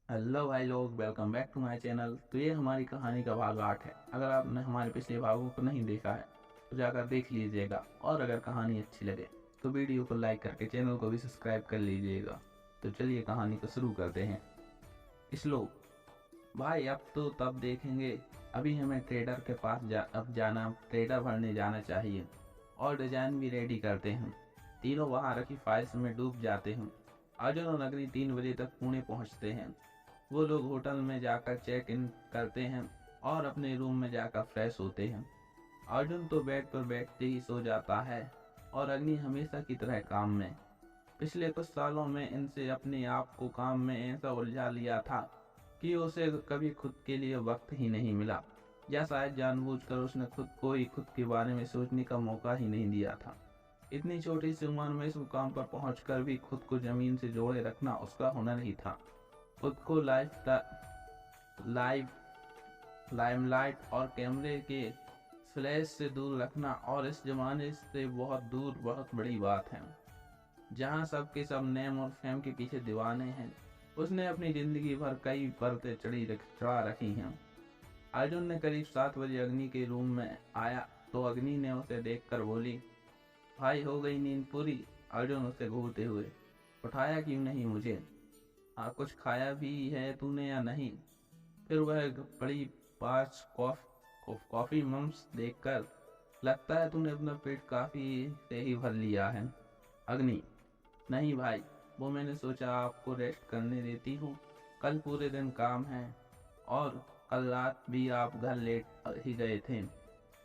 Hello भाई लोग, welcome back to my channel. तो ये हमारी कहानी का भाग 8 है। अगर आपने हमारे पिछले भागों को नहीं देखा है तो जाकर देख लीजिएगा, और अगर कहानी अच्छी लगे तो वीडियो को लाइक करके चैनल को भी सब्सक्राइब कर लीजिएगा। तो चलिए कहानी को शुरू करते हैं। श्लोक। भाई अब तो तब देखेंगे। अभी हमें ट्रेडर के पास जाना, ट्रेडर भरने जाना चाहिए और डिजाइन भी रेडी करते हैं। तीनों वहाँ रखी फाइल्स में डूब जाते हैं। अर्जुन और नगरी 3 बजे तक पुणे पहुँचते हैं। वो लोग होटल में जाकर चेक इन करते हैं और अपने रूम में जाकर फ्रेश होते हैं। अर्जुन तो बेड पर बैठते ही सो जाता है और अग्नि हमेशा की तरह काम में। पिछले कुछ सालों में इनसे अपने आप को काम में ऐसा उलझा लिया था कि उसे कभी खुद के लिए वक्त ही नहीं मिला, या शायद जानबूझकर उसने खुद को ही खुद के बारे में सोचने का मौका ही नहीं दिया था। इतनी छोटी सी उम्र में इस मुकाम पर पहुंचकर भी खुद को जमीन से जोड़े रखना उसका हुनर ही था। खुद को लाइव लाइमलाइट और कैमरे के फ्लैश से दूर रखना और इस जमाने से बहुत दूर बहुत बड़ी बात है, जहां सबके सब नेम और फेम के पीछे दीवाने हैं। उसने अपनी जिंदगी भर कई परतें चढ़ा रखी हैं। अर्जुन ने करीब 7 बजे अग्नि के रूम में आया तो अग्नि ने उसे देखकर बोली, भाई हो गई नींद पूरी? अर्जुन उसे घूरते हुए, उठाया क्यों नहीं मुझे? कुछ खाया भी है तूने या नहीं? फिर वह बड़ी 5 कॉफी मम्स देखकर, लगता है तूने अपना पेट काफी से ही भर लिया है। अग्नि, नहीं भाई, वो मैंने सोचा आपको रेस्ट करने देती हूँ। कल पूरे दिन काम है और कल रात भी आप घर लेट ही गए थे।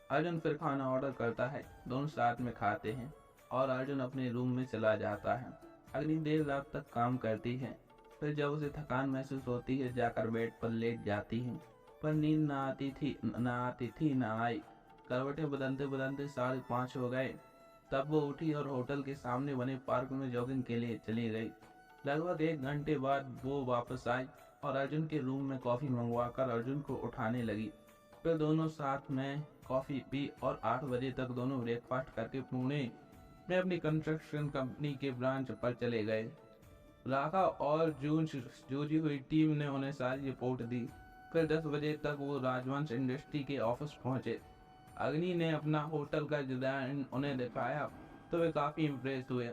अर्जुन फिर खाना ऑर्डर करता है, दोनों साथ में खाते हैं और अर्जुन अपने रूम में चला जाता है। अग्नि देर रात तक काम करती है, फिर जब उसे थकान महसूस होती है जाकर बेड पर लेट जाती है, पर नींद ना आई। करवटें बदलते बदलते 5:30 हो गए। तब वो उठी और होटल के सामने बने पार्क में जॉगिंग के लिए चली गई। लगभग 1 घंटे बाद वो वापस आई और अर्जुन के रूम में कॉफी मंगवाकर अर्जुन को उठाने लगी। फिर दोनों साथ में कॉफी पी और 8 बजे तक दोनों ब्रेकफास्ट करके पुणे में अपनी कंस्ट्रक्शन कंपनी के ब्रांच पर चले गए। राघव और जूझी हुई टीम ने उन्हें सारी रिपोर्ट दी। फिर 10 बजे तक वो राजवंश इंडस्ट्री के ऑफिस पहुंचे। अग्नि ने अपना होटल का डिजाइन उन्हें दिखाया तो वे काफी इम्प्रेस हुए।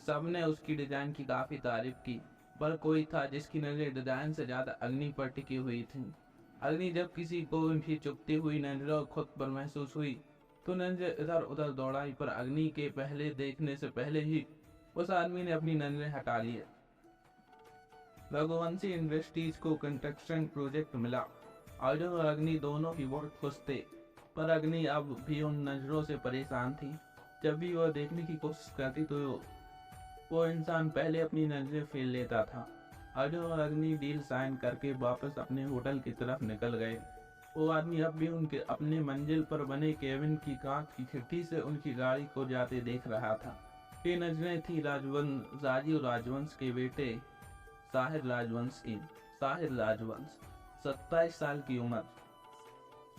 सबने उसकी डिजाइन की काफी तारीफ की, पर कोई था जिसकी नजर डिजाइन से ज्यादा अग्नि पर टिकी हुई थी। अग्नि जब किसी को उनकी चुभती हुई नजरों खुद पर महसूस हुई तो नजर इधर उधर दौड़ाई, पर अग्नि के पहले देखने से पहले ही उस आदमी ने अपनी नजरें हटा ली। रघुवंशी इंडस्ट्रीज को कंस्ट्रक्शन प्रोजेक्ट मिला। अर्जुन और अग्नि दोनों ही बहुत खुश थे, पर अग्नि अब भी उन नजरों से परेशान थी। जब भी वह देखने की कोशिश करती तो वो इंसान पहले अपनी नजरें फेर लेता था। अर्जुन और अग्नि डील साइन करके वापस अपने होटल की तरफ निकल गए। वो आदमी अब भी उनके अपने मंजिल पर बने केबिन की कांच की खिड़की से उनकी गाड़ी को जाते देख रहा था। ये नजरें थी राजीव राजवंश के बेटे साहिर राजवंश। 27 साल की उम्र,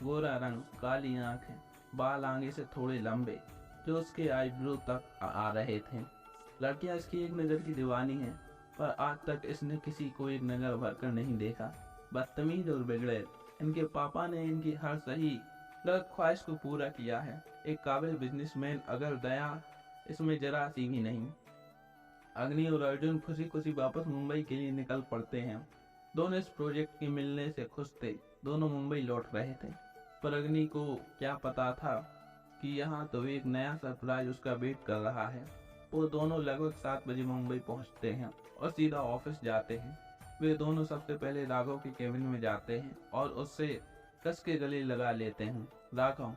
गोरा रंग, काली आंखें, बाल आगे से थोड़े लंबे जो उसके आईब्रो तक आ रहे थे। लड़कियां इसकी एक नज़र की दीवानी है, पर आज तक इसने किसी को एक नज़र भरकर नहीं देखा। बदतमीज और बिगड़े, इनके पापा ने इनकी हर सही गलत ख्वाहिश को पूरा किया है। एक काबिल बिजनेसमैन, अगर दया इसमें जरा सी भी नहीं। अग्नि और अर्जुन खुशी खुशी वापस मुंबई के लिए निकल पड़ते हैं। दोनों इस प्रोजेक्ट के मिलने से खुश थे। दोनों मुंबई लौट रहे थे, पर अग्नि को क्या पता था कि यहाँ तो एक नया सरप्राइज उसका वेट कर रहा है। वो दोनों लगभग 7 बजे मुंबई पहुँचते हैं और सीधा ऑफिस जाते हैं। वे दोनों सबसे पहले राघव के केबिन में जाते हैं और उससे कस के गले लगा लेते हैं। राघव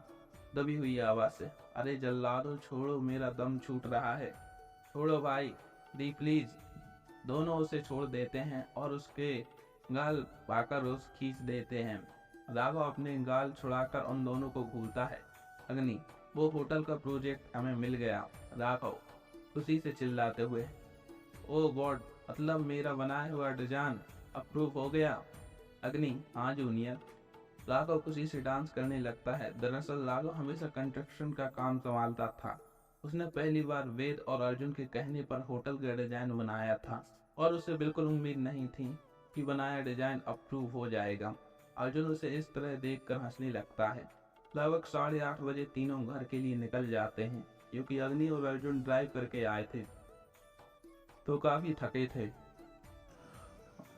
दबी हुई आवाज से, अरे जल्लादो छोड़ो, मेरा दम छूट रहा है, छोड़ो भाई, दी प्लीज। दोनों उसे छोड़ देते हैं और उसके गाल पाकर उस खींच देते हैं। राघव अपने गाल छुड़ाकर उन दोनों को घूरता है। अग्नि, वो होटल का प्रोजेक्ट हमें मिल गया। राघव खुशी से चिल्लाते हुए, ओ गॉड, मतलब मेरा बनाया हुआ डिजाइन अप्रूव हो गया? अग्नि, हाँ जूनियर। राघव खुशी से डांस करने लगता है। दरअसल राघव हमेशा कंस्ट्रक्शन का काम संभालता था। उसने पहली बार वेद और अर्जुन के कहने पर होटल का डिजाइन बनाया था और उसे बिल्कुल उम्मीद नहीं थी कि बनाया डिजाइन अप्रूव हो जाएगा। अर्जुन उसे इस तरह देखकर हंसने लगता है। लगभग 8:30 बजे तीनों घर के लिए निकल जाते हैं, क्योंकि अग्नि और अर्जुन ड्राइव करके आए थे तो काफी थके थे।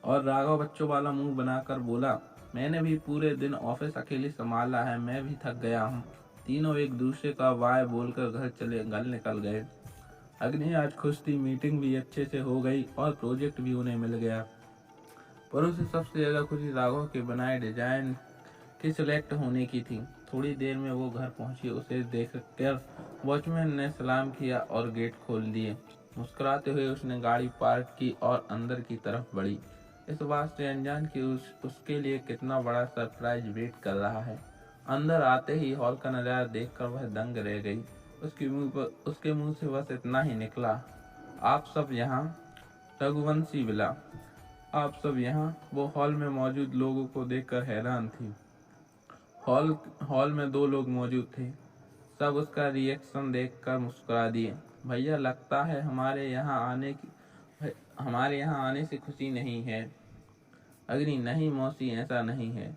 और राघव बच्चों वाला मुंह बनाकर बोला, मैंने भी पूरे दिन ऑफिस अकेले संभाला है, मैं भी थक गया हूँ। तीनों एक दूसरे का वाय बोलकर घर निकल गए। अग्नि आज खुश थी, मीटिंग भी अच्छे से हो गई और प्रोजेक्ट भी उन्हें मिल गया। पर उसे सबसे ज्यादा खुशी राघव के बनाए डिजाइन के सिलेक्ट होने की थी। थोड़ी देर में वो घर पहुंची। उसे देखकर वॉचमैन ने सलाम किया और गेट खोल दिए। मुस्कुराते हुए उसने गाड़ी पार्क की और अंदर की तरफ बढ़ी, इस बात से अनजान कि उसके लिए कितना बड़ा सरप्राइज वेट कर रहा है। अंदर आते ही हॉल का नजारा देखकर वह दंग रह गई। उसके मुंह से बस इतना ही निकला, आप सब यहाँ? रघुवंशी बिला, आप सब यहाँ? वो हॉल में मौजूद लोगों को देखकर हैरान थी। हॉल में 2 लोग मौजूद थे। सब उसका रिएक्शन देखकर मुस्कुरा दिए। भैया, लगता है हमारे यहाँ आने से खुशी नहीं है। अग्नि, नहीं मौसी, ऐसा नहीं है,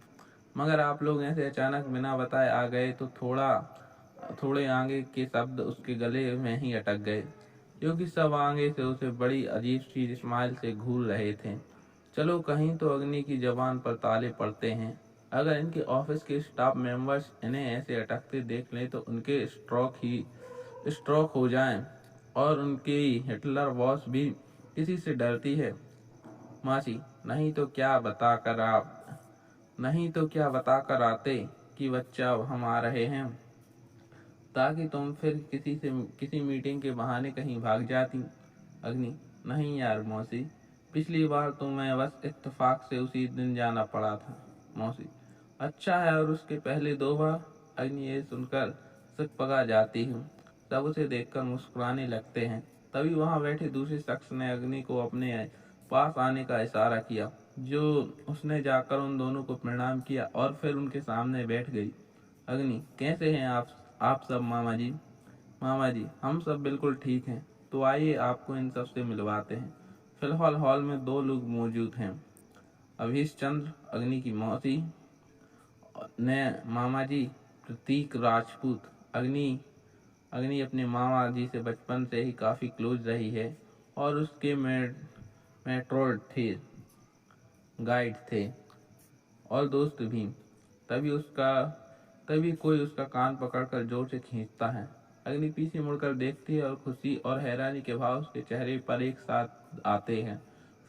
मगर आप लोग ऐसे अचानक बिना बताए आ गए तो थोड़े आगे के शब्द उसके गले में ही अटक गए, क्योंकि सब आगे से उसे बड़ी अजीब सी स्माइल से घूर रहे थे। चलो, कहीं तो अग्नि की जबान पर ताले पड़ते हैं। अगर इनके ऑफिस के स्टाफ मेंबर्स इन्हें ऐसे अटकते देख लें तो उनके स्ट्रोक हो जाएं। और उनकी हिटलर बॉस भी किसी से डरती है? मासी, नहीं तो क्या बताकर आते कि बच्चा हम आ रहे हैं, ताकि तुम फिर किसी मीटिंग के बहाने कहीं भाग जाती। अग्नि, नहीं यार मौसी, पिछली बार तो मैं बस इत्तेफाक से उसी दिन जाना पड़ा था। मौसी, अच्छा है, और उसके पहले 2 बार? अग्नि ये सुनकर सिकपका जाती हूँ। सब उसे देखकर मुस्कुराने लगते हैं। तभी वहां बैठे दूसरे शख्स ने अग्नि को अपने पास आने का इशारा किया, जो उसने जाकर उन दोनों को प्रणाम किया और फिर उनके सामने बैठ गई। अग्नि, कैसे हैं आप सब? मामा जी, हम सब बिल्कुल ठीक हैं। तो आइए आपको इन सब से मिलवाते हैं। फिलहाल हॉल में 2 लोग मौजूद हैं। अभीश चंद्र, अग्नि की मौसी, ने मामा जी प्रतीक राजपूत। अग्नि अपने मामा जी से बचपन से ही काफी क्लोज रही है और उसके मेट्रोड थे, गाइड थे और दोस्त भी। तभी कोई उसका कान पकड़कर जोर से खींचता है। अग्नि पीछे मुड़कर देखती है और खुशी और हैरानी के भाव उसके चेहरे पर एक साथ आते हैं।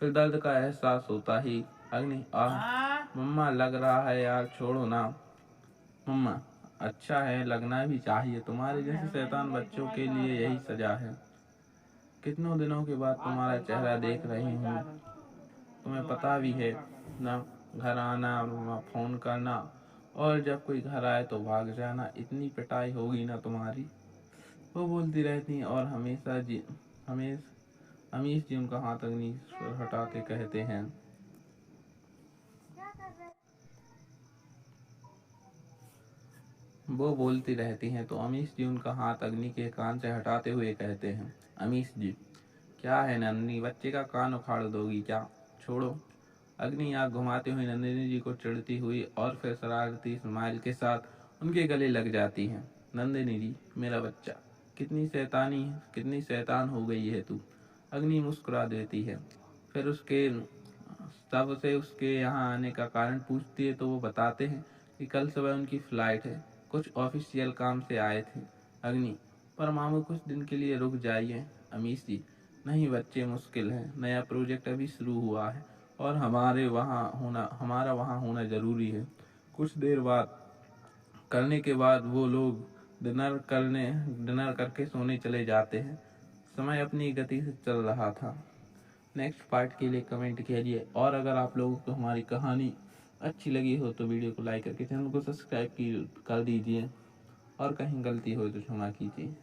फिर दर्द का एहसास होता ही अग्नि, मम्मा, लग रहा है यार, छोड़ो ना। मम्मा, अच्छा है, लगना भी चाहिए, तुम्हारे जैसे शैतान बच्चों के लिए यही सजा है। कितनों दिनों के बाद तुम्हारा चेहरा देख रही हूँ। तुम्हें पता भी है ना, घर आना, फोन करना, और जब कोई घर आए तो भाग जाना, इतनी पिटाई होगी ना तुम्हारी। वो बोलती रहती हैं और अमीश जी उनका हाथ अग्नि से हटा के कहते हैं। वो बोलती रहती हैं तो अमीश जी उनका हाथ अग्नि के कान से हटाते हुए कहते हैं, अमीश जी, क्या है नंदिनी, बच्चे का कान उखाड़ दोगी क्या? छोड़ो। अग्नि आँख घुमाते हुए नंदिनी जी को चिढ़ती हुई और फिर शरारती स्माइल के साथ उनके गले लग जाती हैं। नंदिनी जी, मेरा बच्चा, कितनी शैतान हो गई है तू। अग्नि मुस्कुरा देती है। फिर उसके यहाँ आने का कारण पूछती है तो वो बताते हैं कि कल सुबह उनकी फ्लाइट है, कुछ ऑफिशियल काम से आए थे। अग्नि, पर मामू कुछ दिन के लिए रुक जाइए। अमीश जी, नहीं बच्चे, मुश्किल है, नया प्रोजेक्ट अभी शुरू हुआ है और हमारा वहाँ होना जरूरी है। कुछ देर बाद करने के बाद वो लोग डिनर करके सोने चले जाते हैं। समय अपनी गति से चल रहा था। नेक्स्ट पार्ट के लिए कमेंट कीजिए, और अगर आप लोगों को हमारी कहानी अच्छी लगी हो तो वीडियो को लाइक करके चैनल को सब्सक्राइब कर दीजिए, और कहीं गलती हो तो क्षमा कीजिए।